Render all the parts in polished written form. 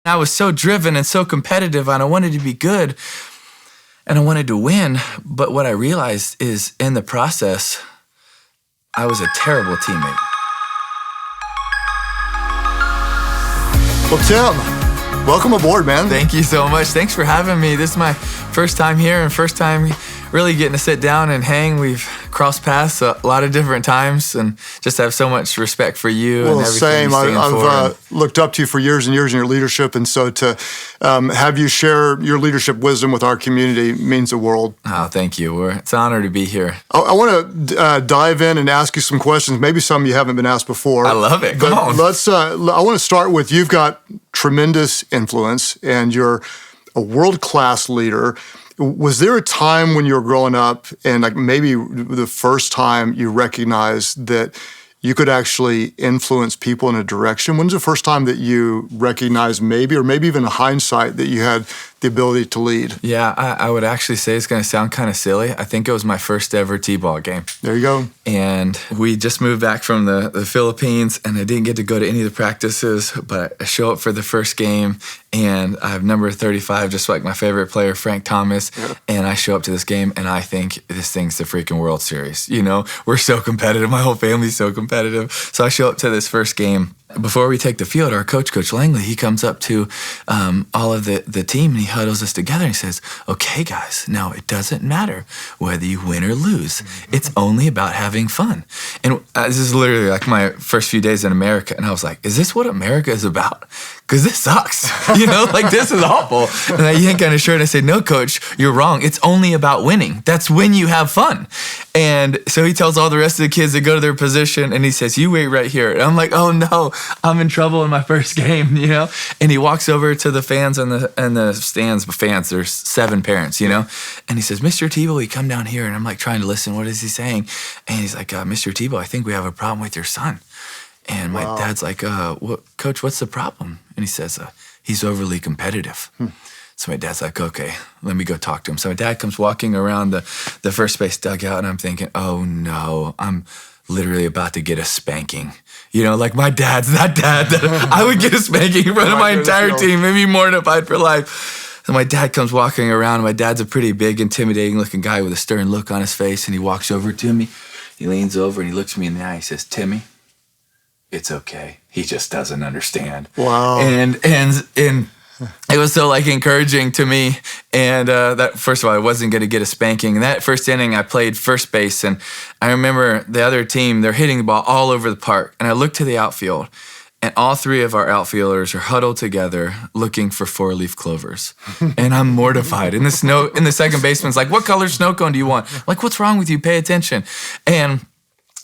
I was so driven and so competitive, and I wanted to be good, and I wanted to win. But what I realized is in the process, I was a terrible teammate. Well, Tim, welcome aboard, man. Thank you so much. Thanks for having me. This is my first time here and first time really getting to sit down and hang. We've crossed paths a lot of different times and just have so much respect for you and everything same. you stand I've looked up to you for years and years in your leadership, and so to have you share your leadership wisdom with our community means the world. Oh, thank you. It's an honor to be here. I want to dive in and ask you some questions, maybe some you haven't been asked before. I love it. Come on. I want to start with, you've got tremendous influence and you're a world-class leader. Was there a time when you were growing up and like maybe the first time you recognized that you could actually influence people in a direction? When's the first time that you recognized maybe, or maybe even in hindsight, that you had the ability to lead? Yeah, I would actually say it's going to sound kind of silly. I think it was my first ever T-ball game. There you go. And we just moved back from the Philippines, and I didn't get to go to any of the practices, but I show up for the first game, and I have number 35, just like my favorite player, Frank Thomas, and I show up to this game, and I think this thing's the freaking World Series. You know, we're so competitive. My whole family's so competitive. So I show up to this first game. Before we take the field, our Coach Langley, he comes up to all of the team, and he huddles us together, and he says, okay, guys, now it doesn't matter whether you win or lose. It's only about having fun. And this is literally like my first few days in America, and I was like, is this what America is about? Because this sucks, you know, like this is awful. And I yanked on his shirt and I said, no, Coach, you're wrong. It's only about winning. That's when you have fun. And so he tells all the rest of the kids to go to their position, and he says, you wait right here. And I'm like, oh no, I'm in trouble in my first game, you know? And he walks over to the fans and the stands, but fans, there's 7 parents, you know? And he says, Mr. Tebow, you come down here. And I'm like trying to listen. What is he saying? And he's like, Mr. Tebow, I think we have a problem with your son. And my dad's like, Coach, what's the problem? And he says, he's overly competitive. So my dad's like, okay, let me go talk to him. So my dad comes walking around the first base dugout, and I'm thinking, oh no, I'm literally about to get a spanking. You know, like my dad's that dad that I would get a spanking in front of my entire team, maybe mortified for life. So my dad comes walking around. My dad's a pretty big, intimidating looking guy with a stern look on his face, and he walks over to me. He leans over and he looks me in the eye. He says, Timmy, it's okay. He just doesn't understand. Wow. And it was so like encouraging to me. And that, first of all, I wasn't going to get a spanking. And that first inning, I played first base. And I remember the other team, they're hitting the ball all over the park. And I looked to the outfield, and all 3 of our outfielders are huddled together looking for 4-leaf clovers. And I'm mortified. And the second baseman's like, what color snow cone do you want? I'm like, what's wrong with you? Pay attention. And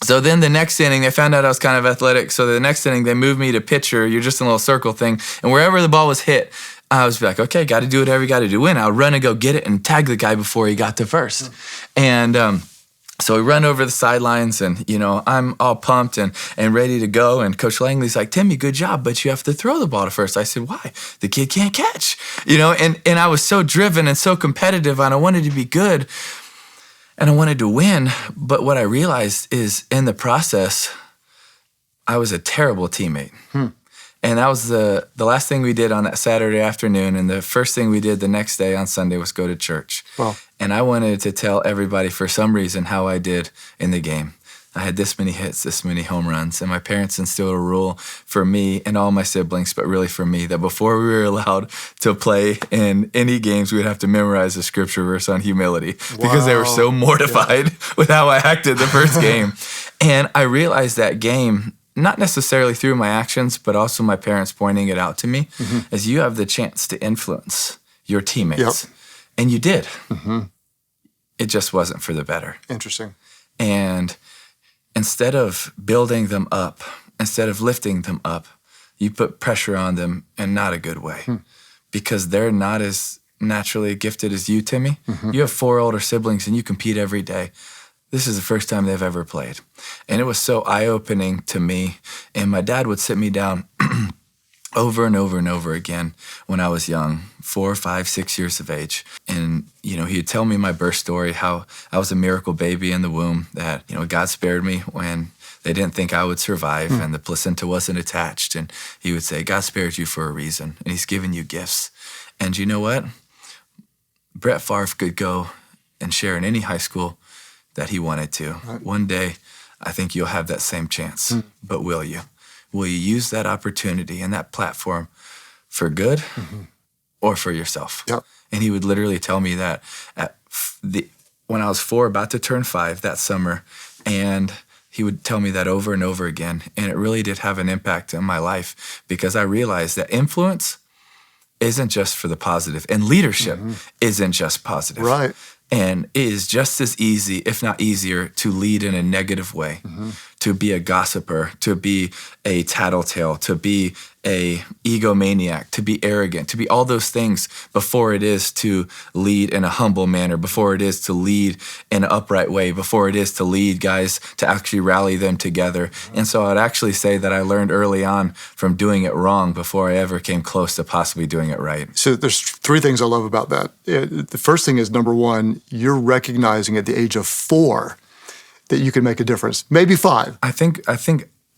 so then the next inning, they found out I was kind of athletic. So the next inning, they moved me to pitcher. You're just in a little circle thing. And wherever the ball was hit, I was like, okay, got to do whatever you got to do. Win. I'll run and go get it and tag the guy before he got to first. And so we run over the sidelines, and, you know, I'm all pumped and ready to go. And Coach Langley's like, Timmy, good job, but you have to throw the ball to first. I said, why? The kid can't catch. You know, and I was so driven and so competitive, and I wanted to be good. And I wanted to win, but what I realized is in the process, I was a terrible teammate. And that was the last thing we did on that Saturday afternoon, and the first thing we did the next day on Sunday was go to church. Wow. And I wanted to tell everybody for some reason how I did in the game. I had this many hits, this many home runs, and my parents instilled a rule for me and all my siblings, but really for me, that before we were allowed to play in any games, we would have to memorize a scripture verse on humility because they were so mortified with how I acted the first game. And I realized that game, not necessarily through my actions, but also my parents pointing it out to me, as you have the chance to influence your teammates. And you did. It just wasn't for the better. Interesting. And instead of building them up, instead of lifting them up, you put pressure on them in not a good way because they're not as naturally gifted as you, Timmy. You have 4 older siblings and you compete every day. This is the first time they've ever played. And it was so eye-opening to me. And my dad would sit me down over and over and over again when I was young, 4, 5, 6 years of age. And, he'd tell me my birth story, how I was a miracle baby in the womb, that, God spared me when they didn't think I would survive and the placenta wasn't attached. And he would say, God spared you for a reason, and he's given you gifts. And you know what? Brett Favre could go and share in any high school that he wanted to. Right. One day, I think you'll have that same chance. But will you? Will you use that opportunity and that platform for good or for yourself? Yep. And he would literally tell me that when I was 4, about to turn 5 that summer, and he would tell me that over and over again. And it really did have an impact on my life, because I realized that influence isn't just for the positive, and leadership isn't just positive. Right. And it is just as easy, if not easier, to lead in a negative way, to be a gossiper, to be a tattletale, to be a egomaniac, to be arrogant, to be all those things before it is to lead in a humble manner, before it is to lead in an upright way, before it is to lead guys to actually rally them together. And so I'd actually say that I learned early on from doing it wrong before I ever came close to possibly doing it right. So there's 3 things I love about that. The first thing is, number 1, you're recognizing at the age of 4 that you can make a difference. Maybe 5.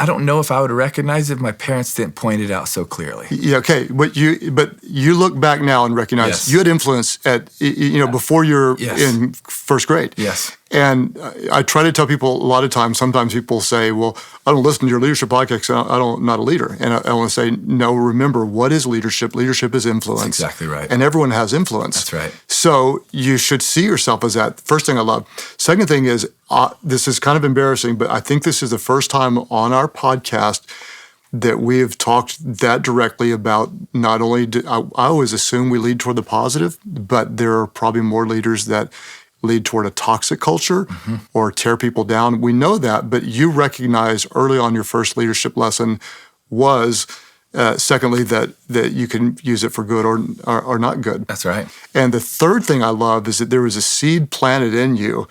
I don't know if I would recognize it if my parents didn't point it out so clearly. Yeah, okay. But you look back now and recognize you had influence at before you're in first grade. Yes. And I try to tell people a lot of times. Sometimes people say, "Well, I don't listen to your leadership podcast. I'm not a leader." And I want to say, no. Remember, what is leadership? Leadership is influence. That's exactly right. And everyone has influence. That's right. So you should see yourself as that. First thing I love. Second thing is, this is kind of embarrassing, but I think this is the first time on our podcast that we have talked that directly about not only I always assume we lead toward the positive, but there are probably more leaders that lead toward a toxic culture or tear people down. We know that, but you recognize early on your first leadership lesson was, secondly, that you can use it for good or not good. That's right. And the third thing I love is that there was a seed planted in you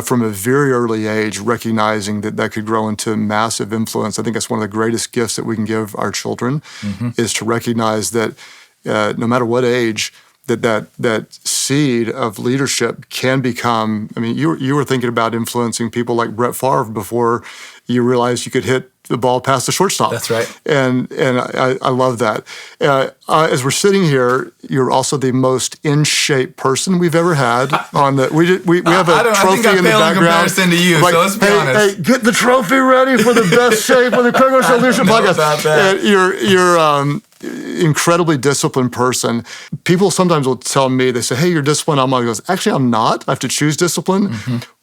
from a very early age, recognizing that could grow into massive influence. I think that's one of the greatest gifts that we can give our children, is to recognize that no matter what age, that seed of leadership can become. I mean, you were thinking about influencing people like Brett Favre before you realized you could hit the ball past the shortstop. That's right. And I love that. As we're sitting here, you're also the most in shape person we've ever had on the. We have a trophy in the background. Comparison to you, so let's be honest. Hey, get the trophy ready for the best shape of the Craig Groeschel Leadership Podcast. And you're incredibly disciplined person. People sometimes will tell me, they say, "Hey, you're disciplined." I'm like, "Actually, I'm not. I have to choose discipline."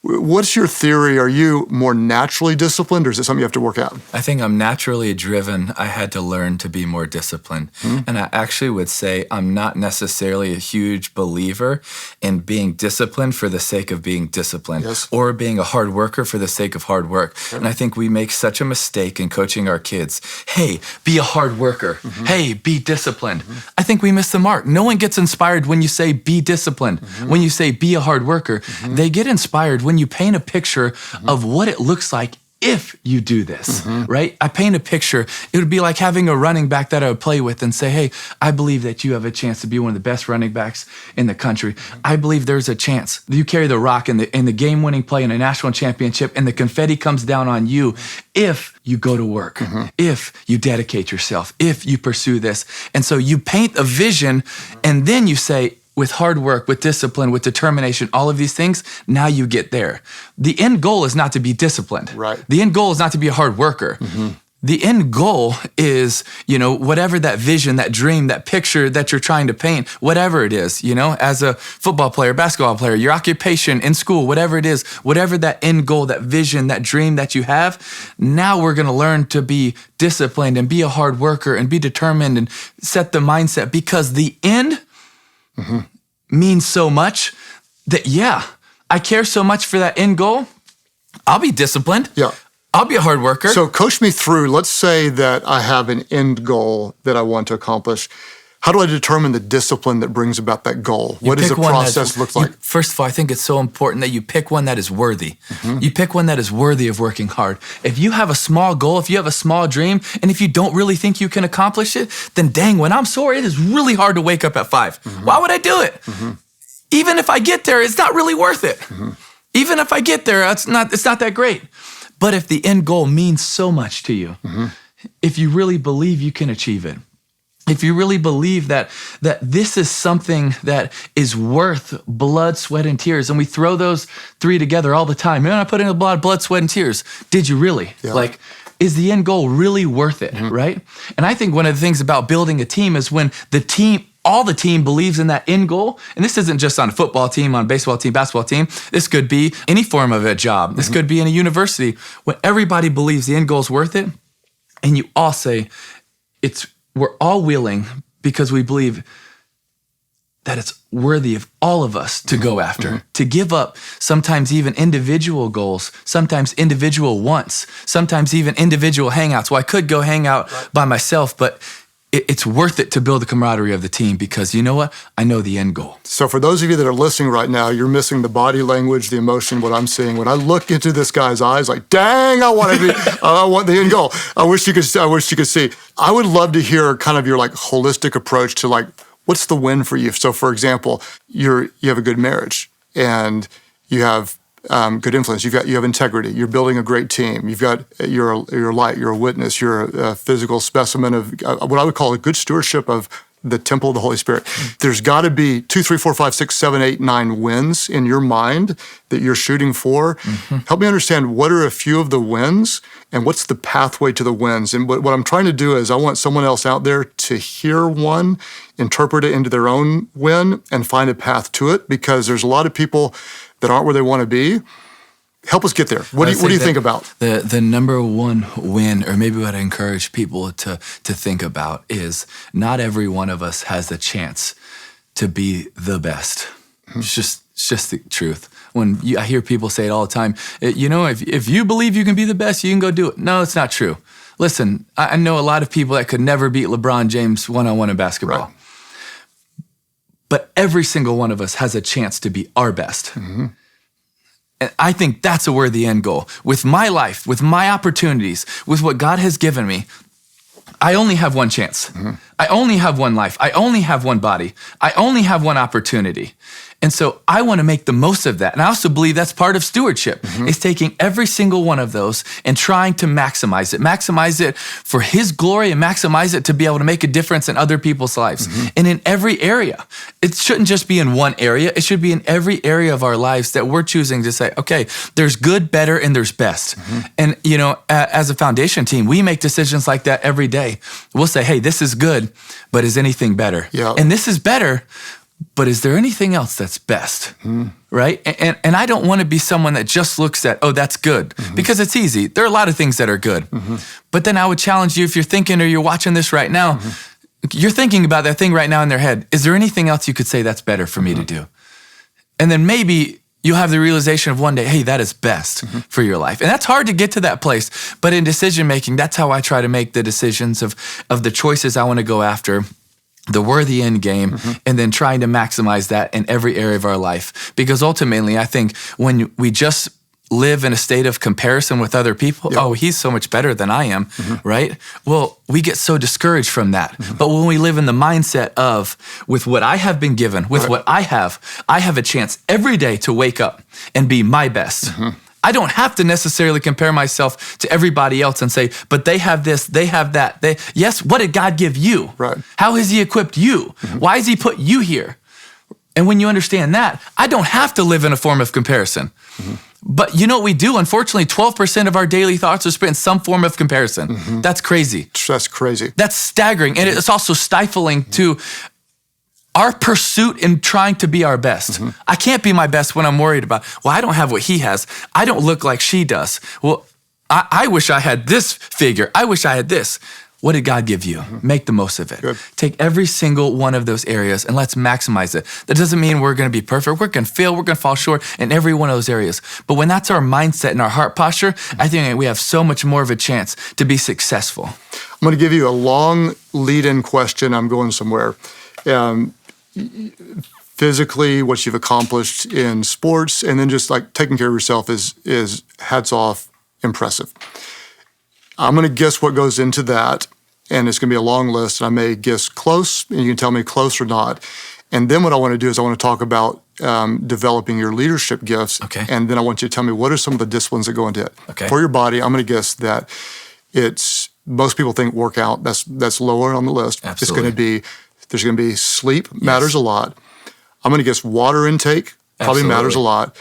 What's your theory? Are you more naturally disciplined, or is it something you have to work out? I think I'm naturally driven. I had to learn to be more disciplined. And I actually would say I'm not necessarily a huge believer in being disciplined for the sake of being disciplined, or being a hard worker for the sake of hard work. And I think we make such a mistake in coaching our kids. Hey, be a hard worker. Hey, be disciplined. I think we miss the mark. No one gets inspired when you say be disciplined. When you say be a hard worker, they get inspired when you paint a picture of what it looks like if you do this, right? I paint a picture. It would be like having a running back that I would play with and say, "Hey, I believe that you have a chance to be one of the best running backs in the country. I believe there's a chance you carry the rock in the game-winning play in a national championship, and the confetti comes down on you if you go to work, if you dedicate yourself, if you pursue this." And so you paint a vision, and then you say, with hard work, with discipline, with determination, all of these things, now you get there. The end goal is not to be disciplined. Right. The end goal is not to be a hard worker. The end goal is, whatever that vision, that dream, that picture that you're trying to paint, whatever it is, as a football player, basketball player, your occupation in school, whatever it is, whatever that end goal, that vision, that dream that you have, now we're going to learn to be disciplined and be a hard worker and be determined and set the mindset, because the end means so much that, I care so much for that end goal. I'll be disciplined. Yeah. I'll be a hard worker. So coach me through, let's say that I have an end goal that I want to accomplish. How do I determine the discipline that brings about that goal? What does the process look like? First of all, I think it's so important that you pick one that is worthy. You pick one that is worthy of working hard. If you have a small goal, if you have a small dream, and if you don't really think you can accomplish it, then dang, when I'm sore, it is really hard to wake up at 5. Why would I do it? Even if I get there, it's not really worth it. Even if I get there, it's not that great. But if the end goal means so much to you, if you really believe you can achieve it, if you really believe that this is something that is worth blood, sweat, and tears, and we throw those 3 together all the time. Man, I put in a lot of blood, sweat, and tears. Did you really? Yeah. Like, is the end goal really worth it, right? And I think one of the things about building a team is when all the team believes in that end goal. And this isn't just on a football team, on a baseball team, basketball team. This could be any form of a job. This could be in a university. When everybody believes the end goal is worth it, and you all say, we're all willing because we believe that it's worthy of all of us to go after, to give up sometimes even individual goals, sometimes individual wants, sometimes even individual hangouts. Well, I could go hang out by myself, but it's worth it to build the camaraderie of the team because you know what? I know the end goal. So for those of you that are listening right now, you're missing the body language, the emotion, what I'm seeing. When I look into this guy's eyes, like, dang, I want the end goal. I wish you could see. I would love to hear kind of your like holistic approach to like, what's the win for you? So for example, you have a good marriage and you have good influence. You have integrity. You're building a great team. You're a light. You're a witness. You're a physical specimen of what I would call a good stewardship of the temple of the Holy Spirit. There's got to be 2, 3, 4, 5, 6, 7, 8, 9 wins in your mind that you're shooting for. Help me understand what are a few of the wins and what's the pathway to the wins. And what I'm trying to do is I want someone else out there to hear one, interpret it into their own win, and find a path to it because there's a lot of people that aren't where they want to be. Help us get there. What do you think about? The number one win, or maybe what I encourage people to think about is not every one of us has a chance to be the best. It's just the truth. I hear people say it all the time, if you believe you can be the best, you can go do it. No, it's not true. Listen, I know a lot of people that could never beat LeBron James one-on-one in basketball. Right. But every single one of us has a chance to be our best. And I think that's a worthy end goal. With my life, with my opportunities, with what God has given me, I only have one chance. I only have one life. I only have one body. I only have one opportunity. And so I want to make the most of that. And I also believe that's part of stewardship, is taking every single one of those and trying to maximize it for His glory and maximize it to be able to make a difference in other people's lives. And in every area, it shouldn't just be in one area. It should be in every area of our lives that we're choosing to say, okay, there's good, better, and there's best. And as a foundation team, we make decisions like that every day. We'll say, hey, this is good, but is anything better? Yeah. And this is better, but is there anything else that's best, right? And I don't want to be someone that just looks at, oh, that's good, because it's easy. There are a lot of things that are good. But then I would challenge you, if you're thinking or you're watching this right now, you're thinking about that thing right now in their head. Is there anything else you could say that's better for me to do? And then maybe you'll have the realization of one day, hey, that is best for your life. And that's hard to get to that place. But in decision making, that's how I try to make the decisions of the choices I want to go after, the worthy end game, and then trying to maximize that in every area of our life. Because ultimately, I think when we just live in a state of comparison with other people, oh, he's so much better than I am, right? Well, we get so discouraged from that. But when we live in the mindset of, with what I have been given, with what I have a chance every day to wake up and be my best. I don't have to necessarily compare myself to everybody else and say, but they have this, they have that. Yes, what did God give you? Right. How has He equipped you? Why has He put you here? And when you understand that, I don't have to live in a form of comparison. But you know what we do? Unfortunately, 12% of our daily thoughts are spent in some form of comparison. That's crazy. That's crazy. That's staggering. And it's also stifling to our pursuit in trying to be our best. I can't be my best when I'm worried about, well, I don't have what he has. I don't look like she does. Well, I wish I had this figure. I wish I had this. What did God give you? Make the most of it. Good. Take every single one of those areas and let's maximize it. That doesn't mean we're going to be perfect. We're going to fail. We're going to fall short in every one of those areas. But when that's our mindset and our heart posture, I think we have so much more of a chance to be successful. I'm going to give you a long lead-in question. I'm going somewhere. Physically, what you've accomplished in sports, and then just like taking care of yourself is hats off, impressive. I'm going to guess what goes into that, and it's going to be a long list, and I may guess close, and you can tell me close or not. And then what I want to do is I want to talk about developing your leadership gifts, Okay. and then I want you to tell me what are some of the disciplines that go into it. Okay. For your body, I'm going to guess that most people think workout, that's lower on the list. Absolutely. There's going to be sleep, matters a lot. I'm going to guess water intake, probably matters a lot.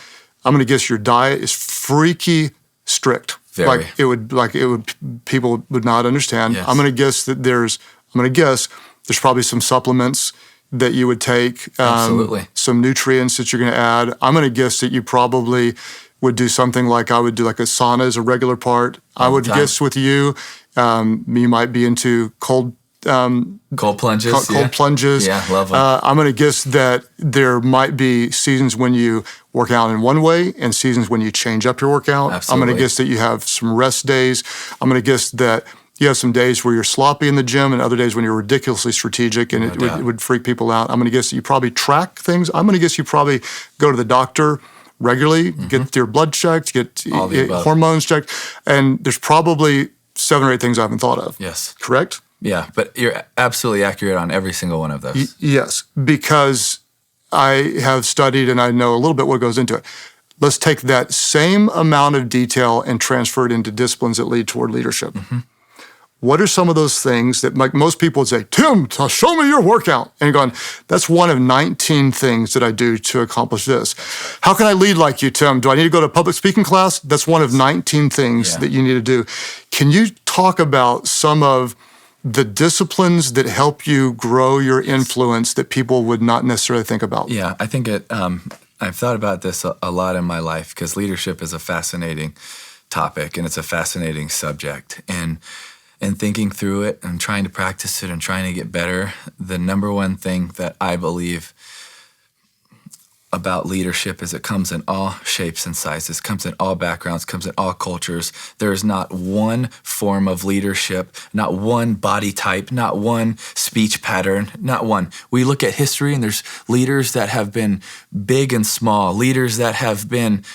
I'm going to guess your diet is freaky strict. Very. People would not understand. Yes. I'm going to guess there's probably some supplements that you would take. Absolutely. Some nutrients that you're going to add. I'm going to guess that you probably would do something like I would do, like a sauna as a regular part. I would guess with you, you might be into cold plunges. Cold plunges. Yeah, love them. I'm going to guess that there might be seasons when you work out in one way and seasons when you change up your workout. Absolutely. I'm going to guess that you have some rest days. I'm going to guess that you have some days where you're sloppy in the gym and other days when you're ridiculously strategic and it would freak people out. I'm going to guess that you probably track things. I'm going to guess you probably go to the doctor regularly, get your blood checked, get hormones checked, and there's probably 7 or 8 things I haven't thought of. Yes. Correct? Yeah, but you're absolutely accurate on every single one of those. Yes, because I have studied and I know a little bit what goes into it. Let's take that same amount of detail and transfer it into disciplines that lead toward leadership. Mm-hmm. What are some of those things that, like most people would say, Tim, show me your workout? And you're going, that's one of 19 things that I do to accomplish this. How can I lead like you, Tim? Do I need to go to a public speaking class? That's one of 19 things that you need to do. Can you talk about some of the disciplines that help you grow your influence that people would not necessarily think about? Yeah, I think I've thought about this a lot in my life because leadership is a fascinating topic and it's a fascinating subject. And thinking through it and trying to practice it and trying to get better, the number one thing that I believe about leadership is it comes in all shapes and sizes, comes in all backgrounds, comes in all cultures. There is not one form of leadership, not one body type, not one speech pattern, not one. We look at history and there's leaders that have been big and small, leaders that have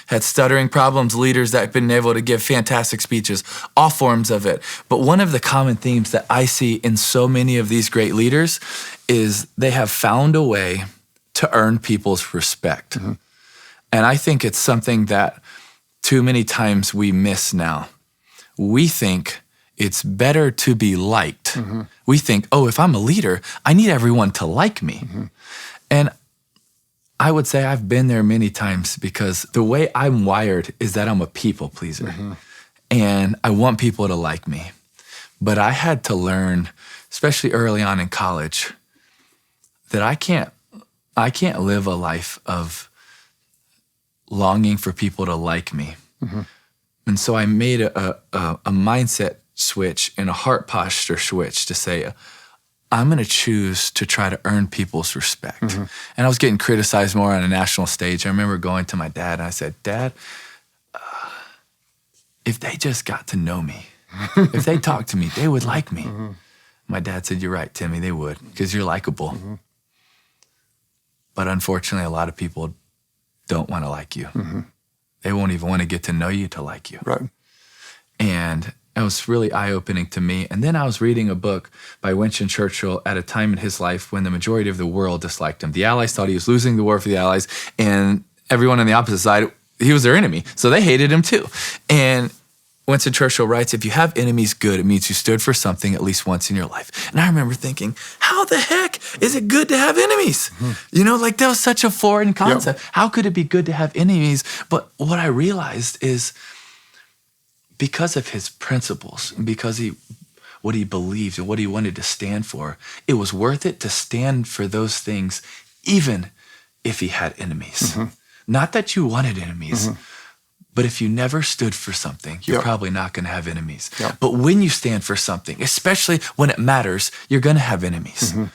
had stuttering problems, leaders that have been able to give fantastic speeches, all forms of it. But one of the common themes that I see in so many of these great leaders is they have found a way to earn people's respect. Mm-hmm. And I think it's something that too many times we miss now. We think it's better to be liked. Mm-hmm. We think, if I'm a leader, I need everyone to like me. Mm-hmm. And I would say I've been there many times because the way I'm wired is that I'm a people pleaser. Mm-hmm. And I want people to like me. But I had to learn, especially early on in college, that I can't live a life of longing for people to like me. Mm-hmm. And so I made a mindset switch and a heart posture switch to say, I'm going to choose to try to earn people's respect. Mm-hmm. And I was getting criticized more on a national stage. I remember going to my dad and I said, Dad, if they just got to know me, if they talked to me, they would like me. Mm-hmm. My dad said, you're right, Timmy, they would, because you're likable. Mm-hmm. But unfortunately, a lot of people don't want to like you. Mm-hmm. They won't even want to get to know you to like you. Right. And it was really eye-opening to me. And then I was reading a book by Winston Churchill at a time in his life when the majority of the world disliked him. The Allies thought he was losing the war for the Allies, and everyone on the opposite side, he was their enemy. So they hated him too. And Winston Churchill writes, if you have enemies, good. It means you stood for something at least once in your life. And I remember thinking, how the heck is it good to have enemies? Mm-hmm. That was such a foreign concept. Yep. How could it be good to have enemies? But what I realized is because of his principles, and because what he believed and what he wanted to stand for, it was worth it to stand for those things, even if he had enemies. Mm-hmm. Not that you wanted enemies, mm-hmm. but if you never stood for something, you're probably not going to have enemies. Yep. But when you stand for something, especially when it matters, you're going to have enemies. Mm-hmm.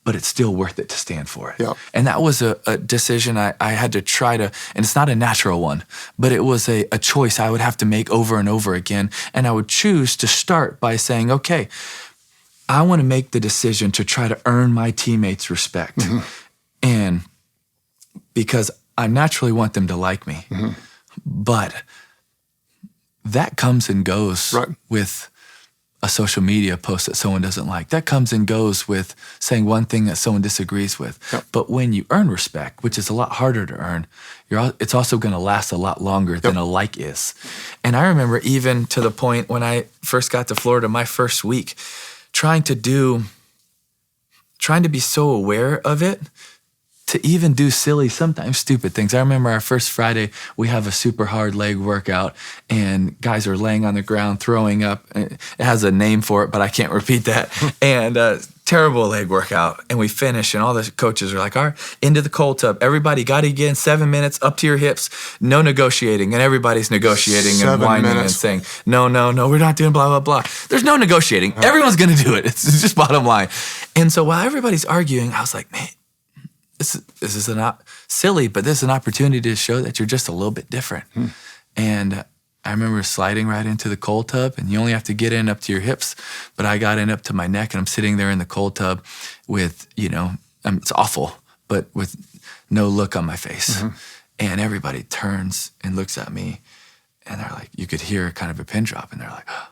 But it's still worth it to stand for it. Yep. And that was a decision I had to try to, and it's not a natural one, but it was a choice I would have to make over and over again. And I would choose to start by saying, okay, I want to make the decision to try to earn my teammates' respect. And because I naturally want them to like me. But that comes and goes with a social media post that someone doesn't like. That comes and goes with saying one thing that someone disagrees with. But when you earn respect, which is a lot harder to earn, it's also going to last a lot longer than a like is. And I remember even to the point when I first got to Florida, my first week, trying to be so aware of it, to even do silly, sometimes stupid things. I remember our first Friday, we have a super hard leg workout, and guys are laying on the ground, throwing up. It has a name for it, but I can't repeat that. And terrible leg workout. And we finish, and all the coaches are like, all right, into the cold tub. Everybody got to get in 7 minutes, up to your hips, no negotiating. And everybody's negotiating and whining and saying, no, we're not doing blah, blah, blah. There's no negotiating. Everyone's going to do it. It's just bottom line. And so while everybody's arguing, I was like, man, this is not silly, but this is an opportunity to show that you're just a little bit different. And I remember sliding right into the cold tub, and you only have to get in up to your hips, but I got in up to my neck, and I'm sitting there in the cold tub with, it's awful, but with no look on my face. And everybody turns and looks at me, and they're like, you could hear kind of a pin drop, and they're like, oh,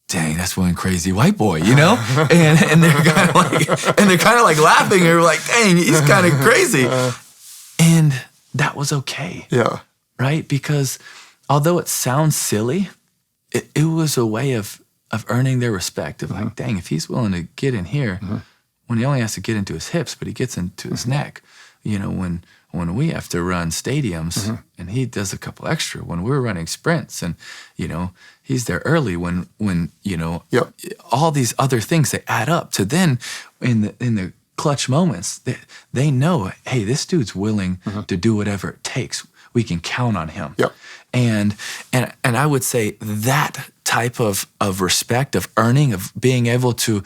dang, that's one crazy white boy, and they're kind of like laughing, and they're like, dang, he's kind of crazy. And that was okay. Yeah. Right? Because although it sounds silly, it was a way of earning their respect, of like, dang, if he's willing to get in here, when he only has to get into his hips, but he gets into his neck, when we have to run stadiums, and he does a couple extra, when we're running sprints, and, he's there early when all these other things, they add up to then in the clutch moments, they know, hey, this dude's willing to do whatever it takes. We can count on him. And I would say that type of respect, of earning, of being able to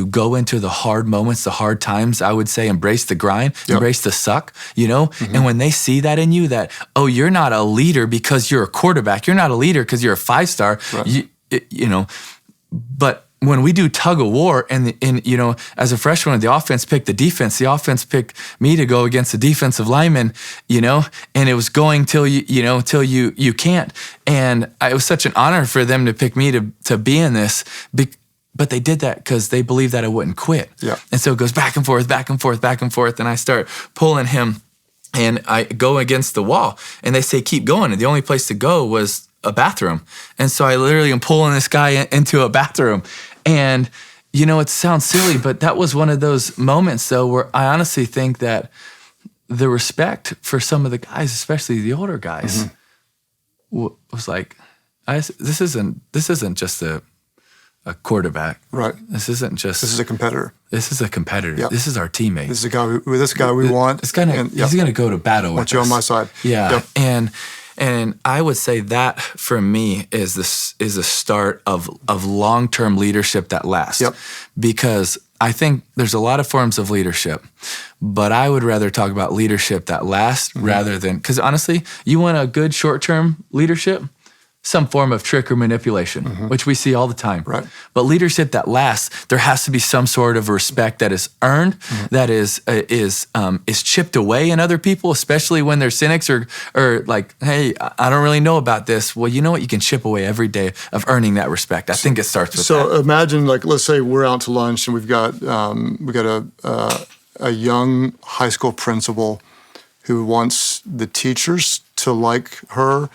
go into the hard moments, the hard times, I would say embrace the grind, embrace the suck, And when they see that in you, that, oh, you're not a leader because you're a quarterback. You're not a leader because you're a 5-star, but when we do tug of war, and as a freshman, the offense picked the defense. The offense picked me to go against the defensive lineman, and it was going till you can't. And it was such an honor for them to pick me to be in this. But they did that because they believed that I wouldn't quit. And so it goes back and forth, back and forth, back and forth, and I start pulling him, and I go against the wall, and they say keep going, and the only place to go was a bathroom. And so I literally am pulling this guy into a bathroom. And, it sounds silly, but that was one of those moments, though, where I honestly think that the respect for some of the guys, especially the older guys, was like, this isn't just a quarterback. Right. This is a competitor. This is a competitor. Yep. This is our teammate. This is a guy we want. He's going to go to battle with us. Want you on my side. Yeah. Yep. And I would say that for me is a start of long-term leadership that lasts. Because I think there's a lot of forms of leadership, but I would rather talk about leadership that lasts rather than, because honestly, you want a good short-term leadership, some form of trick or manipulation, which we see all the time. Right. But leadership that lasts, there has to be some sort of respect that is earned, that is chipped away in other people, especially when they're cynics or like, hey, I don't really know about this. Well, you know what? You can chip away every day of earning that respect. I think it starts with that. So imagine, like, let's say we're out to lunch, and we've got a young high school principal who wants the teachers to like her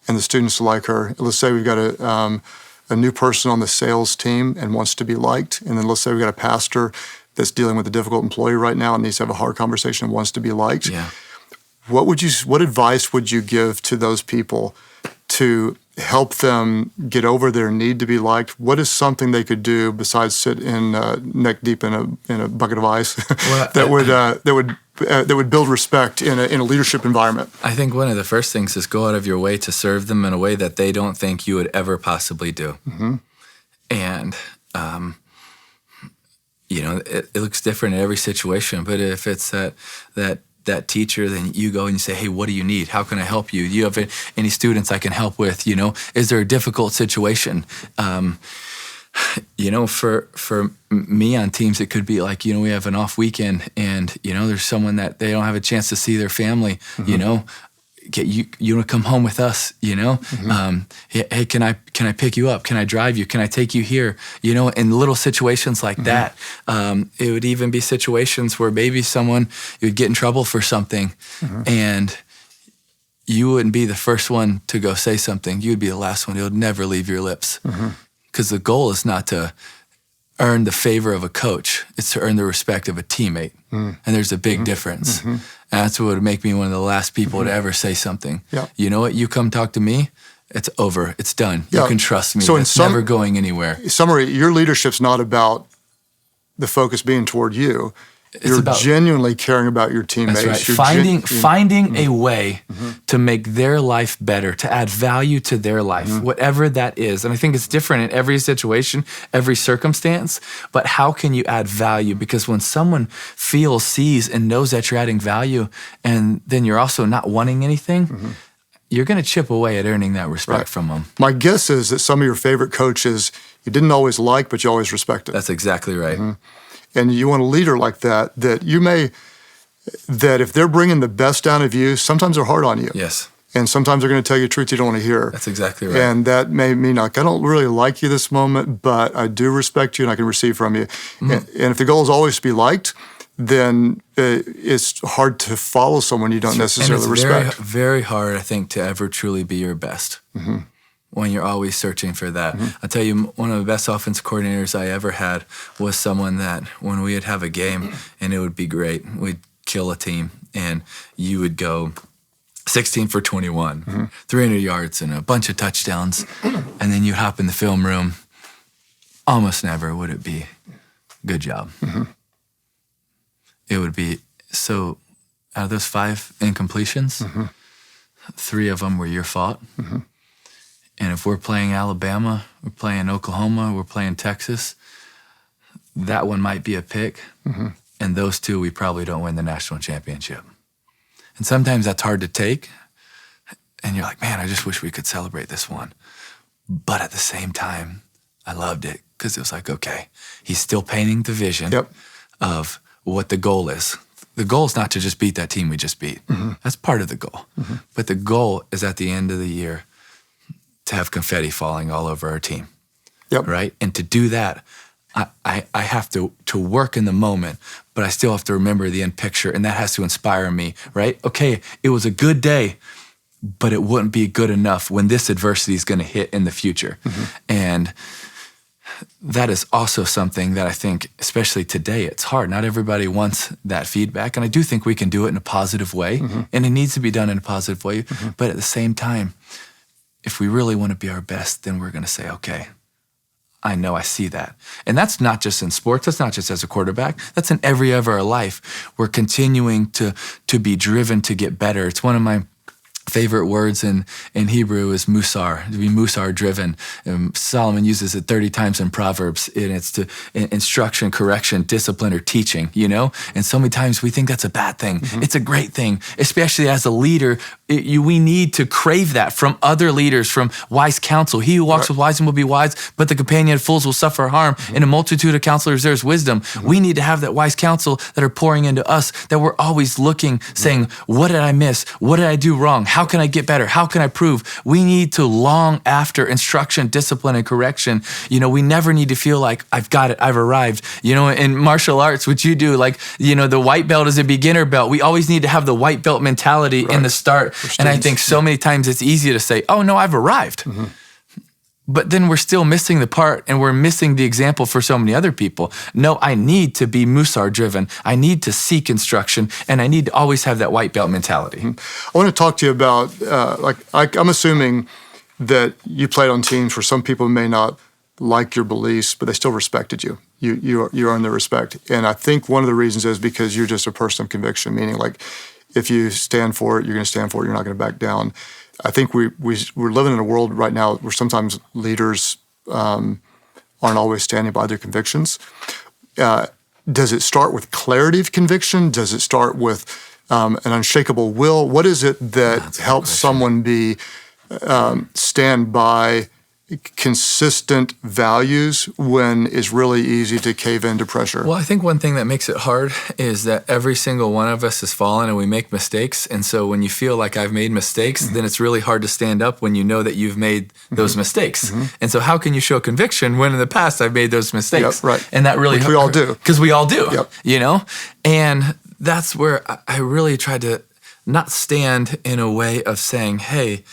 and the students to like her. Let's say we've got a new person on the sales team and wants to be liked. And then let's say we've got a pastor that's dealing with a difficult employee right now and needs to have a hard conversation and wants to be liked. Yeah. What advice would you give to those people to help them get over their need to be liked? What is something they could do besides sit in neck deep in a bucket of ice that would build respect in a leadership environment? I think one of the first things is go out of your way to serve them in a way that they don't think you would ever possibly do. And it looks different in every situation. But if it's that teacher, then you go and you say, hey, what do you need? How can I help you? Do you have any students I can help with? Is there a difficult situation? For me on teams, it could be like, we have an off weekend and, there's someone that they don't have a chance to see their family, you want to come home with us, hey, can I pick you up? Can I drive you? Can I take you here? In little situations like that. It would even be situations where maybe you would get in trouble for something and you wouldn't be the first one to go say something. You would be the last one. It would never leave your lips. Because the goal is not to earn the favor of a coach. It's to earn the respect of a teammate. And there's a big difference. And that's what would make me one of the last people to ever say something. Yep. You know what? You come talk to me, it's over. It's done. Yeah. You can trust me. So it's never going anywhere. Summary, your leadership's not about the focus being toward you. You're genuinely caring about your teammates. That's right. Finding a way to make their life better, to add value to their life, whatever that is. And I think it's different in every situation, every circumstance, but how can you add value? Because when someone feels, sees, and knows that you're adding value, and then you're also not wanting anything, you're going to chip away at earning that respect from them. My guess is that some of your favorite coaches you didn't always like, but you always respected. That's exactly right. And you want a leader like that that if they're bringing the best out of you, sometimes they're hard on you. Yes. And sometimes they're going to tell you truth you don't want to hear. That's exactly right. And that may mean like, I don't really like you this moment, but I do respect you and I can receive from you. And if the goal is always to be liked, then it's hard to follow someone you don't necessarily respect. Very, very hard, I think, to ever truly be your best. When you're always searching for that. I'll tell you, one of the best offensive coordinators I ever had was someone that when we would have a game and it would be great, we'd kill a team and you would go 16 for 21, 300 yards and a bunch of touchdowns, and then you'd hop in the film room. Almost never would it be, good job. It would be, so out of those 5 incompletions, 3 of them were your fault. And if we're playing Alabama, we're playing Oklahoma, we're playing Texas, that one might be a pick. And those 2, we probably don't win the national championship. And sometimes that's hard to take. And you're like, man, I just wish we could celebrate this one. But at the same time, I loved it because it was like, okay, he's still painting the vision of what the goal is. The goal is not to just beat that team we just beat. That's part of the goal. But the goal is at the end of the year, to have confetti falling all over our team, right? And to do that, I have to work in the moment, but I still have to remember the end picture, and that has to inspire me, right? Okay, it was a good day, but it wouldn't be good enough when this adversity is going to hit in the future. And that is also something that I think, especially today, it's hard. Not everybody wants that feedback, and I do think we can do it in a positive way, and it needs to be done in a positive way, but at the same time, if we really want to be our best, then we're going to say, okay, I know I see that. And that's not just in sports. That's not just as a quarterback. That's in every area of our life. We're continuing to be driven to get better. It's one of my favorite words in Hebrew is musar, to be musar driven. Solomon uses it 30 times in Proverbs, and it's to instruction, correction, discipline, or teaching, And so many times we think that's a bad thing. It's a great thing, especially as a leader. We need to crave that from other leaders, from wise counsel. He who walks with wise will be wise, but the companion of fools will suffer harm. In a multitude of counselors, there's wisdom. We need to have that wise counsel that are pouring into us, that we're always looking, saying, what did I miss? What did I do wrong? How can I get better? How can I prove? We need to long after instruction, discipline, and correction. We never need to feel like I've got it, I've arrived. In martial arts, what you do, the white belt is a beginner belt. We always need to have the white belt mentality in the start. And I think so many times it's easy to say, oh no, I've arrived. But then we're still missing the part, and we're missing the example for so many other people. No, I need to be musar driven. I need to seek instruction, and I need to always have that white belt mentality. I want to talk to you about, I'm assuming that you played on teams where some people may not like your beliefs, but they still respected you. You earn their respect. And I think one of the reasons is because you're just a person of conviction, meaning if you stand for it, you're going to stand for it. You're not going to back down. I think we're living in a world right now where sometimes leaders aren't always standing by their convictions. Does it start with clarity of conviction? Does it start with an unshakable will? What is it that helps someone stand by consistent values when it's really easy to cave into pressure? Well, I think one thing that makes it hard is that every single one of us has fallen and we make mistakes. And so when you feel like I've made mistakes, then it's really hard to stand up when you know that you've made those mistakes. And so how can you show conviction when in the past I've made those mistakes? Yep, right. And that really Which we all do. Because we all do, Yep. you know? And that's where I really tried to not stand in a way of saying, hey,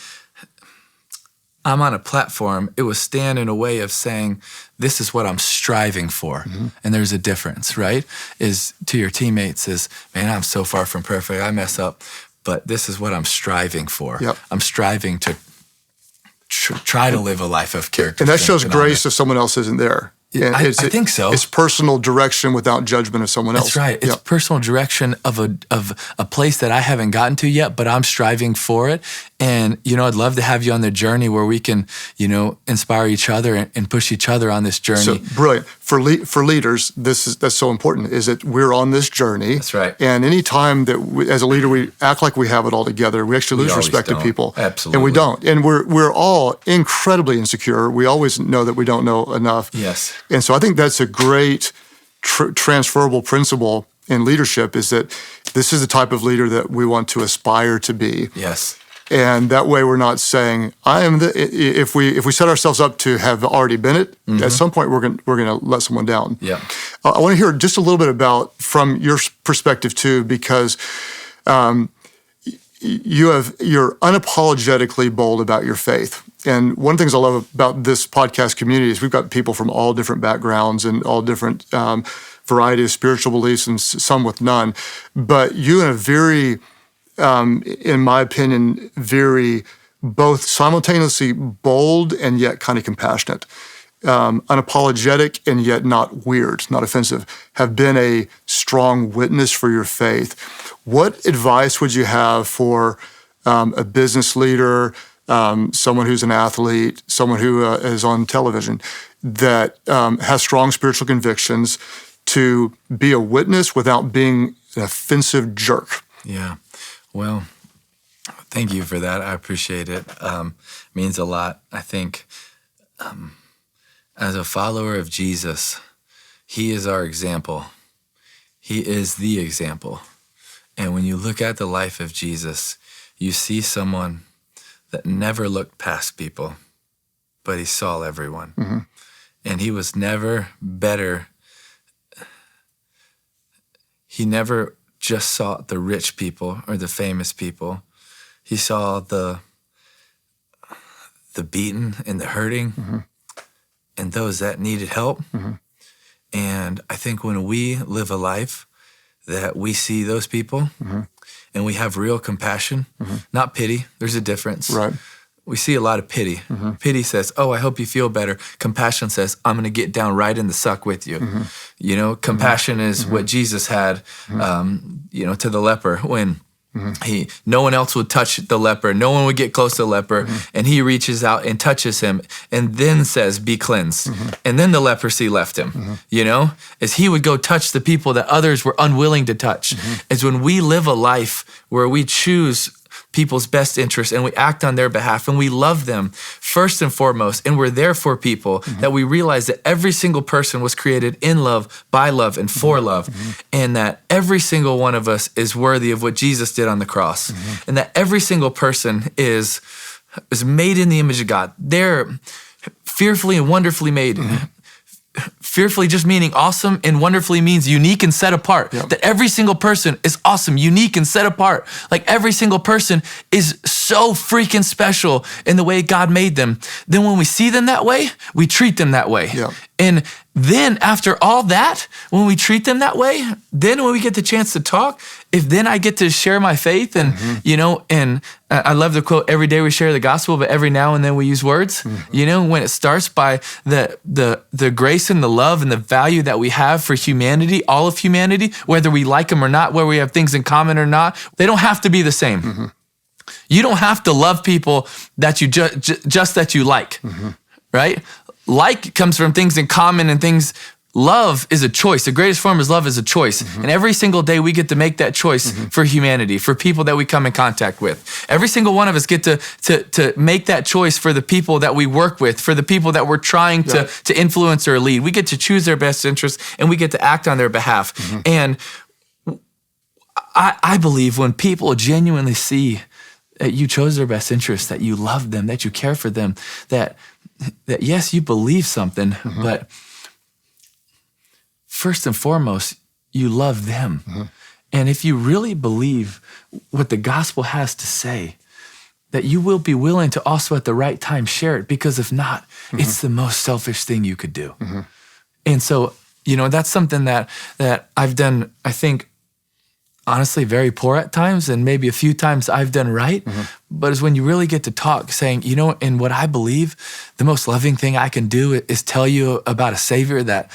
I'm on a platform. It was stand in a way of saying, this is what I'm striving for. And there's a difference, right? Is to your teammates is, man, I'm so far from perfect. I mess up, but this is what I'm striving for. Yep. I'm striving to try to live a life of character. And that shows grace if someone else isn't there. And I think so. It's personal direction without judgment of someone else. That's right. It's personal direction of a place that I haven't gotten to yet, but I'm striving for it. And, I'd love to have you on the journey where we can, inspire each other and push each other on this journey. So brilliant. For leaders, that's so important, is that we're on this journey. That's right. And any time that as a leader we act like we have it all together, we actually lose respect to people. Absolutely. And we don't. And we're all incredibly insecure. We always know that we don't know enough. Yes. And so I think that's a great transferable principle in leadership, is that this is the type of leader that we want to aspire to be. Yes. And that way we're not saying, I am the, if we set ourselves up to have already been it, at some point we're going to let someone down. Yeah. I want to hear just a little bit about, from your perspective too, because you're unapologetically bold about your faith. And one of the things I love about this podcast community is we've got people from all different backgrounds and all different variety of spiritual beliefs, and some with none. But you, in a very, in my opinion, very both simultaneously bold and yet kind of compassionate, unapologetic and yet not weird, not offensive, have been a strong witness for your faith. What advice would you have for a business leader, someone who's an athlete, someone who is on television, that has strong spiritual convictions, to be a witness without being an offensive jerk? Yeah. Well, thank you for that. I appreciate it. Means a lot. I think as a follower of Jesus, he is our example. He is the example. And when you look at the life of Jesus, you see someone that never looked past people, but he saw everyone. Mm-hmm. And he was never better. He never just saw the rich people or the famous people. He saw the beaten and the hurting, mm-hmm. and those that needed help. Mm-hmm. And I think when we live a life that we see those people, mm-hmm. and we have real compassion, mm-hmm. not pity, there's a difference. Right. We see a lot of pity. Mm-hmm. Pity says, oh, I hope you feel better. Compassion says, I'm going to get down right in the suck with you. Mm-hmm. Compassion is mm-hmm. what Jesus had, mm-hmm. To the leper when mm-hmm. no one else would touch the leper. No one would get close to the leper. Mm-hmm. And he reaches out and touches him and then says, be cleansed. Mm-hmm. And then the leprosy left him, mm-hmm. As he would go touch the people that others were unwilling to touch. Mm-hmm. As when we live a life where we choose people's best interests and we act on their behalf and we love them first and foremost, and we're there for people, mm-hmm. that we realize that every single person was created in love, by love, and for love, mm-hmm. and that every single one of us is worthy of what Jesus did on the cross, mm-hmm. and that every single person is made in the image of God. They're fearfully and wonderfully made. Mm-hmm. Fearfully just meaning awesome, and wonderfully means unique and set apart. Yep. That every single person is awesome, unique, and set apart. Like every single person is so freaking special in the way God made them. Then when we see them that way, we treat them that way. Yep. And then after all that, when we treat them that way, then when we get the chance to talk, if then I get to share my faith and, mm-hmm. And I love the quote, every day we share the gospel, but every now and then we use words, mm-hmm. When it starts by the grace and the love and the value that we have for humanity, all of humanity, whether we like them or not, whether we have things in common or not, they don't have to be the same. Mm-hmm. You don't have to love people that you just that you like, mm-hmm. right? Like comes from things in common and things love is a choice. The greatest form is love is a choice. And every single day we get to make that choice for humanity, for people that we come in contact with. Every single one of us get to make that choice for the people that we work with, for the people that we're trying to influence or lead. We get to choose their best interests and we get to act on their behalf. And I believe when people genuinely see that you chose their best interests, that you love them, that you care for them, that yes, you believe something, but first and foremost, you love them. And if you really believe what the gospel has to say, that you will be willing to also at the right time share it, because if not, it's the most selfish thing you could do. And so, that's something that I've done, I think, honestly, very poor at times, and maybe a few times I've done right. But it's when you really get to talk, saying, in what I believe, the most loving thing I can do is tell you about a Savior that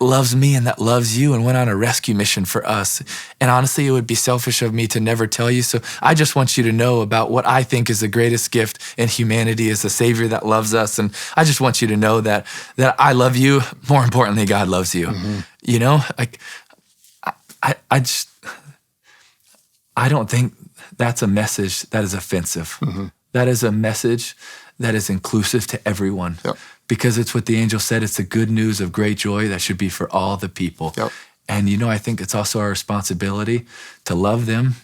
loves me and that loves you and went on a rescue mission for us. And honestly, it would be selfish of me to never tell you. So I just want you to know about what I think is the greatest gift in humanity, is a Savior that loves us. And I just want you to know that I love you. More importantly, God loves you. I don't think that's a message that is offensive. That is a message that is inclusive to everyone, because it's what the angel said. It's the good news of great joy that should be for all the people. And, I think it's also our responsibility to love them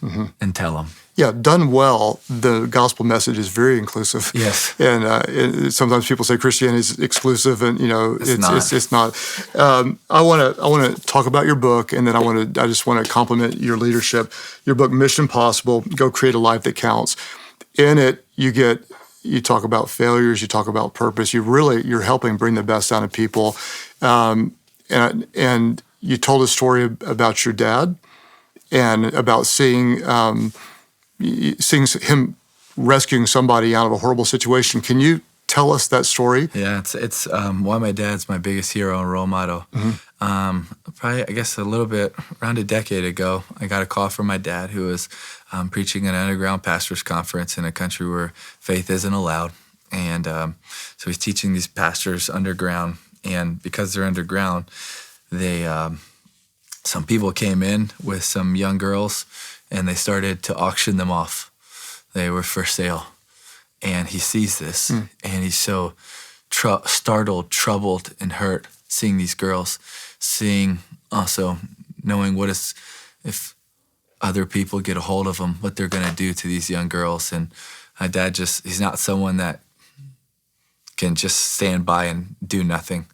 and tell them. Yeah, done well, the gospel message is very inclusive. Yes. And sometimes people say Christianity is exclusive, and it's not. I want to talk about your book, and then I just want to compliment your leadership. Your book, Mission Possible: Go Create a Life That Counts. In it, you talk about failures, you talk about purpose. You're helping bring the best out of people, and you told a story about your dad and about seeing him rescuing somebody out of a horrible situation. Can you tell us that story? Yeah, it's why my dad's my biggest hero and role model. Probably, I guess, a little bit around a decade ago, I got a call from my dad, who was preaching at an underground pastors conference in a country where faith isn't allowed. And so he's teaching these pastors underground, and because they're underground, some people came in with some young girls, and they started to auction them off. They were for sale. And he sees this, and he's so startled, troubled, and hurt seeing these girls, knowing what is, if other people get a hold of them, what they're going to do to these young girls. And my dad he's not someone that can just stand by and do nothing.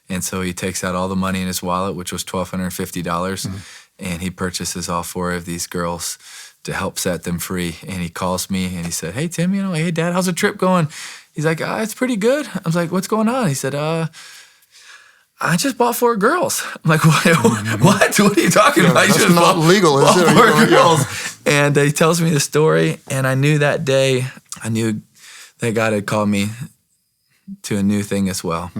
And so he takes out all the money in his wallet, which was $1,250, and he purchases all 4 of these girls to help set them free. And he calls me and he said, "Hey, Tim, hey, Dad, how's the trip going?" He's like, "It's pretty good." I was like, "What's going on?" He said, "I just bought 4 girls." I'm like, "What? What are you talking about?" That's not legal, is it? 4 girls. And he tells me the story, and I knew that day, that God had called me to a new thing as well,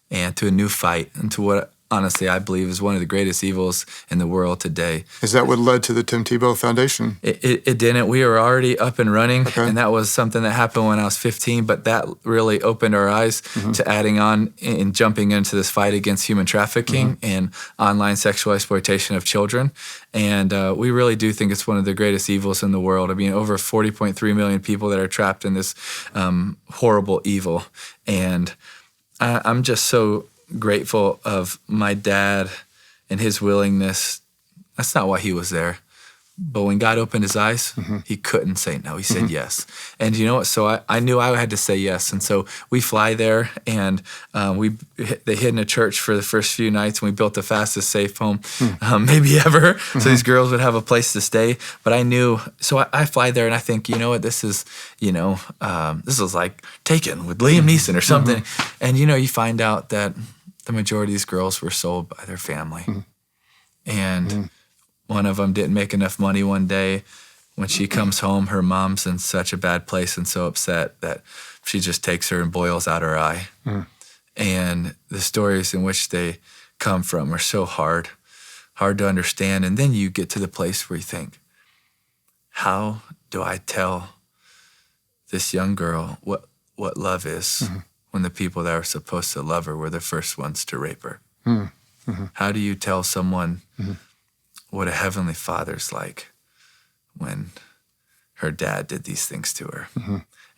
and to a new fight, and to what honestly I believe is one of the greatest evils in the world today. Is that what led to the Tim Tebow Foundation? It didn't. We were already up and running, okay. And that was something that happened when I was 15, but that really opened our eyes to adding on and jumping into this fight against human trafficking and online sexual exploitation of children. And we really do think it's one of the greatest evils in the world. I mean, over 40.3 million people that are trapped in this horrible evil. And I'm just so grateful of my dad and his willingness. That's not why he was there. But when God opened his eyes, he couldn't say no. He said yes. And you know what? So I knew I had to say yes. And so we fly there, and they hid in a church for the first few nights, and we built the fastest safe home maybe ever. So these girls would have a place to stay. But I knew, so I fly there, and I think, you know what? This is, this is like Taken with Liam Neeson or something. And, you find out that the majority of these girls were sold by their family. And one of them didn't make enough money one day. When she comes home, her mom's in such a bad place and so upset that she just takes her and boils out her eye. And the stories in which they come from are so hard to understand. And then you get to the place where you think, how do I tell this young girl what love is when the people that are supposed to love her were the first ones to rape her? How do you tell someone what a heavenly father's like when her dad did these things to her?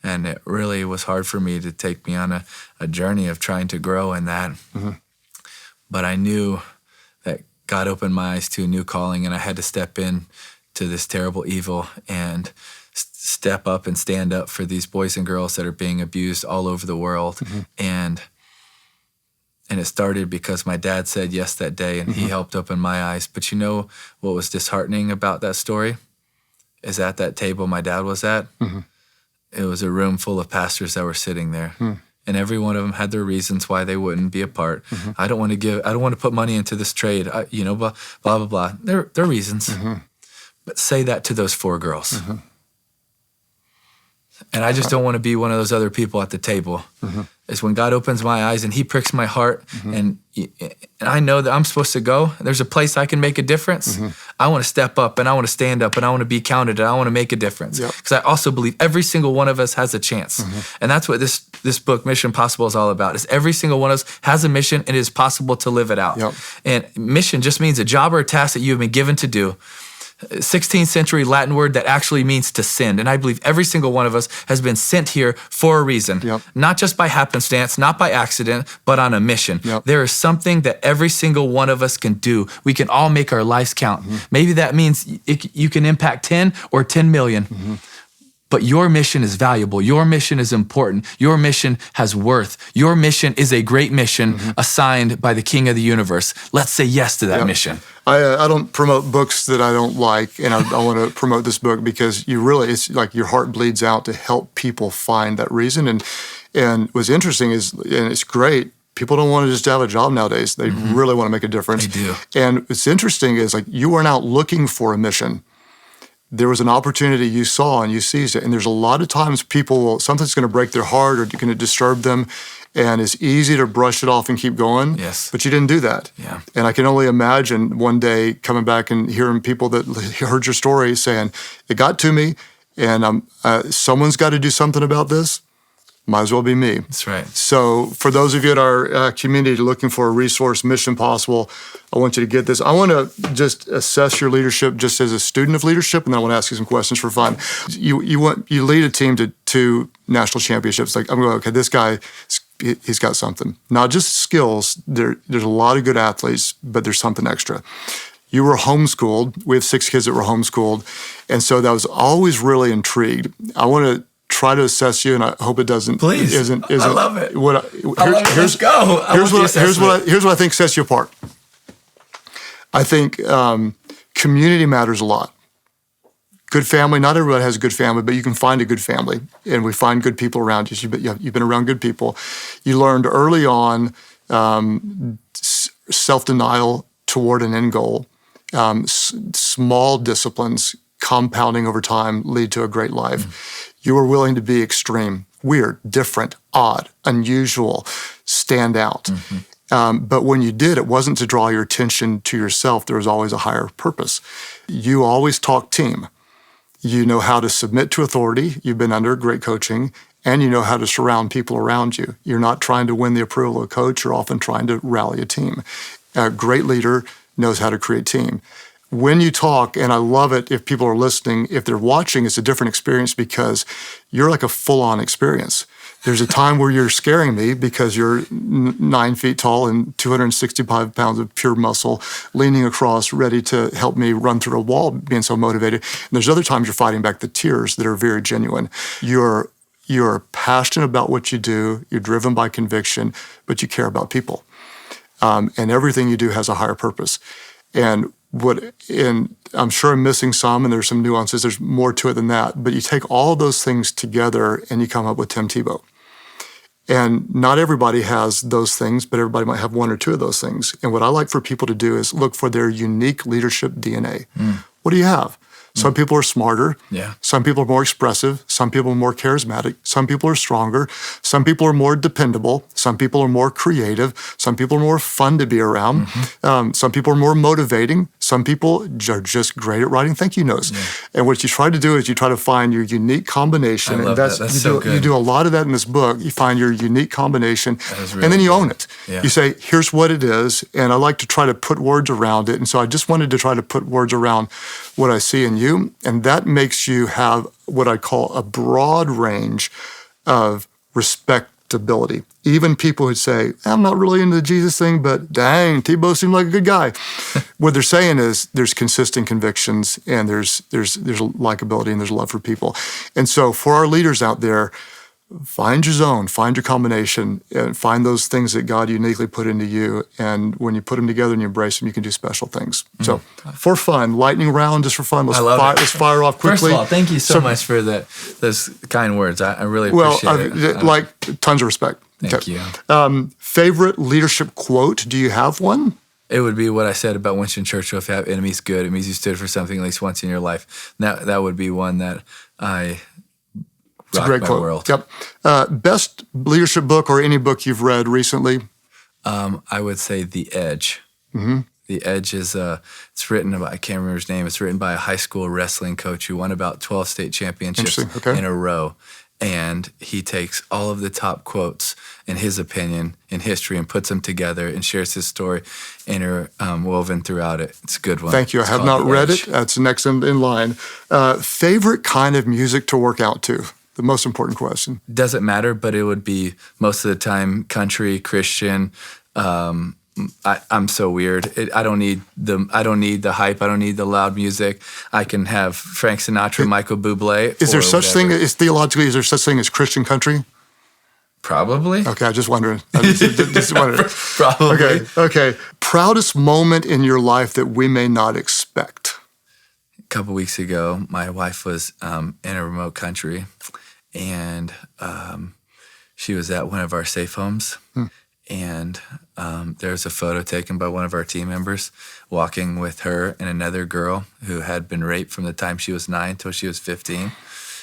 And it really was hard for me to take me on a journey of trying to grow in that. But I knew that God opened my eyes to a new calling, and I had to step in to this terrible evil and step up and stand up for these boys and girls that are being abused all over the world. And it started because my dad said yes that day, and he helped open my eyes. But you know what was disheartening about that story? Is at that table my dad was at, it was a room full of pastors that were sitting there. And every one of them had their reasons why they wouldn't be a part. I don't want to put money into this trade, blah, blah, blah. They're reasons. But say that to those 4 girls. And I just don't want to be one of those other people at the table. It's when God opens my eyes and he pricks my heart, and I know that I'm supposed to go. There's a place I can make a difference. I want to step up, and I want to stand up, and I want to be counted, and I want to make a difference. Because I also believe every single one of us has a chance. And that's what this book, Mission Possible, is all about. Is every single one of us has a mission, and it is possible to live it out. And mission just means a job or a task that you have been given to do. 16th century Latin word that actually means to send. And I believe every single one of us has been sent here for a reason, not just by happenstance, not by accident, but on a mission. There is something that every single one of us can do. We can all make our lives count. Maybe that means you can impact 10 or 10 million. But your mission is valuable. Your mission is important. Your mission has worth. Your mission is a great mission assigned by the King of the universe. Let's say yes to that mission. I don't promote books that I don't like, and I want to promote this book because it's like your heart bleeds out to help people find that reason. And what's interesting is, and it's great, people don't want to just have a job nowadays. They really want to make a difference. They do. And what's interesting is, like, you weren't out looking for a mission. There was an opportunity you saw and you seized it. And there's a lot of times something's going to break their heart or going to disturb them, and it's easy to brush it off and keep going. But you didn't do that. And I can only imagine one day coming back and hearing people that heard your story saying, it got to me, and someone's got to do something about this. Might as well be me. That's right. So for those of you at our community looking for a resource, Mission Possible, I want you to get this. I want to just assess your leadership just as a student of leadership, and then I want to ask you some questions for fun. You lead a team to 2 national championships. Like, I'm going, okay, this guy, he's got something. Not just skills. There's a lot of good athletes, but there's something extra. You were homeschooled. We have 6 kids that were homeschooled, and so that was always really intrigued. I want to try to assess you, and I hope it doesn't. Please, isn't I love it. Let's go. Here's what I think sets you apart. I think community matters a lot. Good family. Not everybody has a good family, but you can find a good family, and we find good people around you. You've been around good people. You learned early on self-denial toward an end goal. Small disciplines compounding over time lead to a great life. You were willing to be extreme, weird, different, odd, unusual, stand out. But when you did, it wasn't to draw your attention to yourself. There was always a higher purpose. You always talk team. You know how to submit to authority. You've been under great coaching, and you know how to surround people around you. You're not trying to win the approval of a coach. You're often trying to rally a team. A great leader knows how to create team. When you talk, and I love it if people are listening, if they're watching, it's a different experience because you're like a full-on experience. There's a time where you're scaring me because you're 9 feet tall and 265 pounds of pure muscle leaning across, ready to help me run through a wall, being so motivated. And there's other times you're fighting back the tears that are very genuine. You're passionate about what you do. You're driven by conviction, but you care about people. And everything you do has a higher purpose. And I'm sure I'm missing some, and there's some nuances. There's more to it than that. But you take all those things together, and you come up with Tim Tebow. And not everybody has those things, but everybody might have 1 or 2 of those things. And what I like for people to do is look for their unique leadership DNA. What do you have? Some people are smarter. Some people are more expressive. Some people are more charismatic. Some people are stronger. Some people are more dependable. Some people are more creative. Some people are more fun to be around. Some people are more motivating. Some people are just great at writing thank you notes. Yeah. And what you try to do is you try to find your unique combination. I love that. That's so good. You do a lot of that in this book. You find your unique combination, really and then you own it. Yeah. You say, here's what it is, and I like to try to put words around it. And so I just wanted to try to put words around what I see in you, and that makes you have what I call a broad range of respectability. Even people who say, I'm not really into the Jesus thing, but dang, Tebow seemed like a good guy. What they're saying is there's consistent convictions, and there's likability, and there's love for people. And so for our leaders out there, find your zone, find your combination, and find those things that God uniquely put into you. And when you put them together and you embrace them, you can do special things. So for fun, lightning round, just for fun, let's fire off quickly. First of all, thank you so much for those kind words. I really appreciate it. Like tons of respect. Thank you. Favorite leadership quote? Do you have one? It would be what I said about Winston Churchill. If you have enemies, good. It means you stood for something at least once in your life. That would be one that It's a great quote. World. Yep. Best leadership book or any book you've read recently? I would say The Edge. Mm-hmm. The Edge is it's written by, I can't remember his name. It's written by a high school wrestling coach who won about 12 state championships in a row. And he takes all of the top quotes, in his opinion, in history, and puts them together and shares his story interwoven throughout it. It's a good one. Thank you. I have not read it. That's next in line. Favorite kind of music to work out to? The most important question. Doesn't matter, but it would be most of the time country, Christian. I'm so weird. I don't need the hype. I don't need the loud music. I can have Frank Sinatra, Michael Bublé. Is there such thing as theologically? Is there such thing as Christian country? Probably. Okay, I just wondering. Just wondering. Probably. Okay. Proudest moment in your life that we may not expect. A couple weeks ago, my wife was in a remote country, and she was at one of our safe homes. And there's a photo taken by one of our team members walking with her and another girl who had been raped from the time she was 9 till she was 15.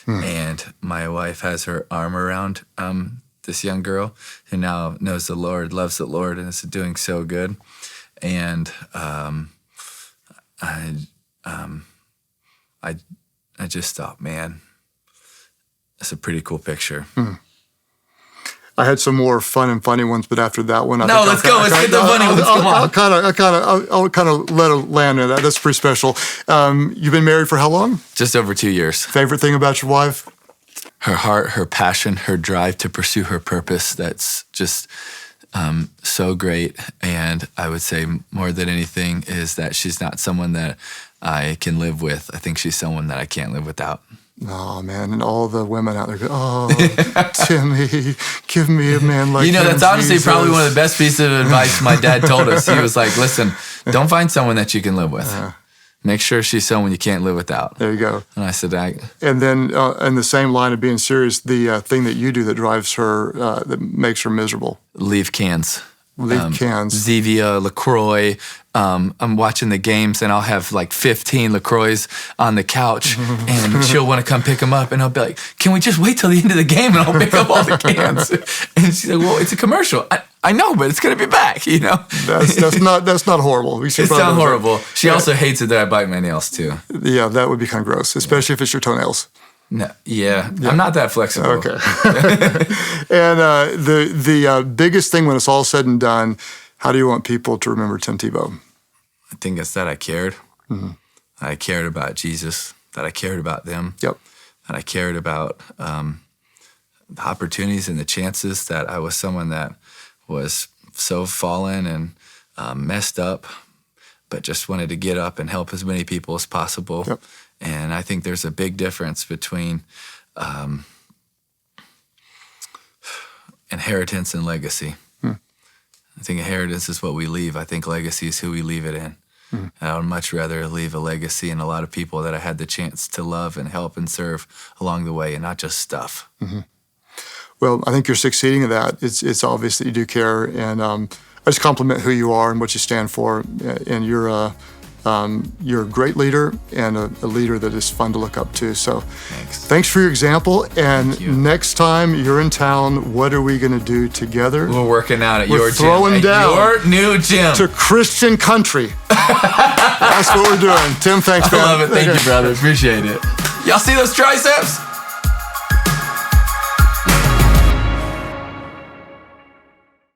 And my wife has her arm around this young girl who now knows the Lord, loves the Lord, and is doing so good. And I just thought, man, that's a pretty cool picture. I had some more fun and funny ones, but after that one, let's go. Let's get the funny ones. Come on. I'll kind of let it land in that. That's pretty special. You've been married for how long? Just over 2 years. Favorite thing about your wife? Her heart, her passion, her drive to pursue her purpose. That's just so great. And I would say more than anything is that she's not someone that I can live with. I think she's someone that I can't live without. Oh, man. And all the women out there go, oh, Timmy, give me a man like him, that's honestly Jesus. probably one of the best pieces of advice my dad told us. He was like, listen, don't find someone that you can live with. Make sure she's someone you can't live without. There you go. And I said, And then in the same line of being serious, the thing that you do that drives her, that makes her miserable. Leave cans. Cans. Zevia, LaCroix. I'm watching the games and I'll have like 15 LaCroix on the couch and she'll want to come pick them up and I'll be like, can we just wait till the end of the game and I'll pick up all the cans? And she's like, well, it's a commercial. I know, but it's going to be back, That's not horrible. It's not horrible. She also hates it that I bite my nails too. Yeah, that would be kind of gross, especially if it's your toenails. No, yeah, I'm not that flexible. Okay. And the biggest thing when it's all said and done, how do you want people to remember Tim Tebow? I think it's that I cared. I cared about Jesus, that I cared about them. Yep. That I cared about the opportunities and the chances, that I was someone that was so fallen and messed up, but just wanted to get up and help as many people as possible. Yep. And I think there's a big difference between inheritance and legacy. I think inheritance is what we leave. I think legacy is who we leave it in. And I would much rather leave a legacy in a lot of people that I had the chance to love and help and serve along the way, and not just stuff. Well, I think you're succeeding in that. It's obvious that you do care, and I just compliment who you are and what you stand for. And you're a great leader and a leader that is fun to look up to. So thanks for your example. And next time you're in town, what are we going to do together? We're working out at your gym. We're throwing down your new gym. To Christian country. That's what we're doing. Tim, thanks, man. I love it. Thank you, brother. Appreciate it. Y'all see those triceps?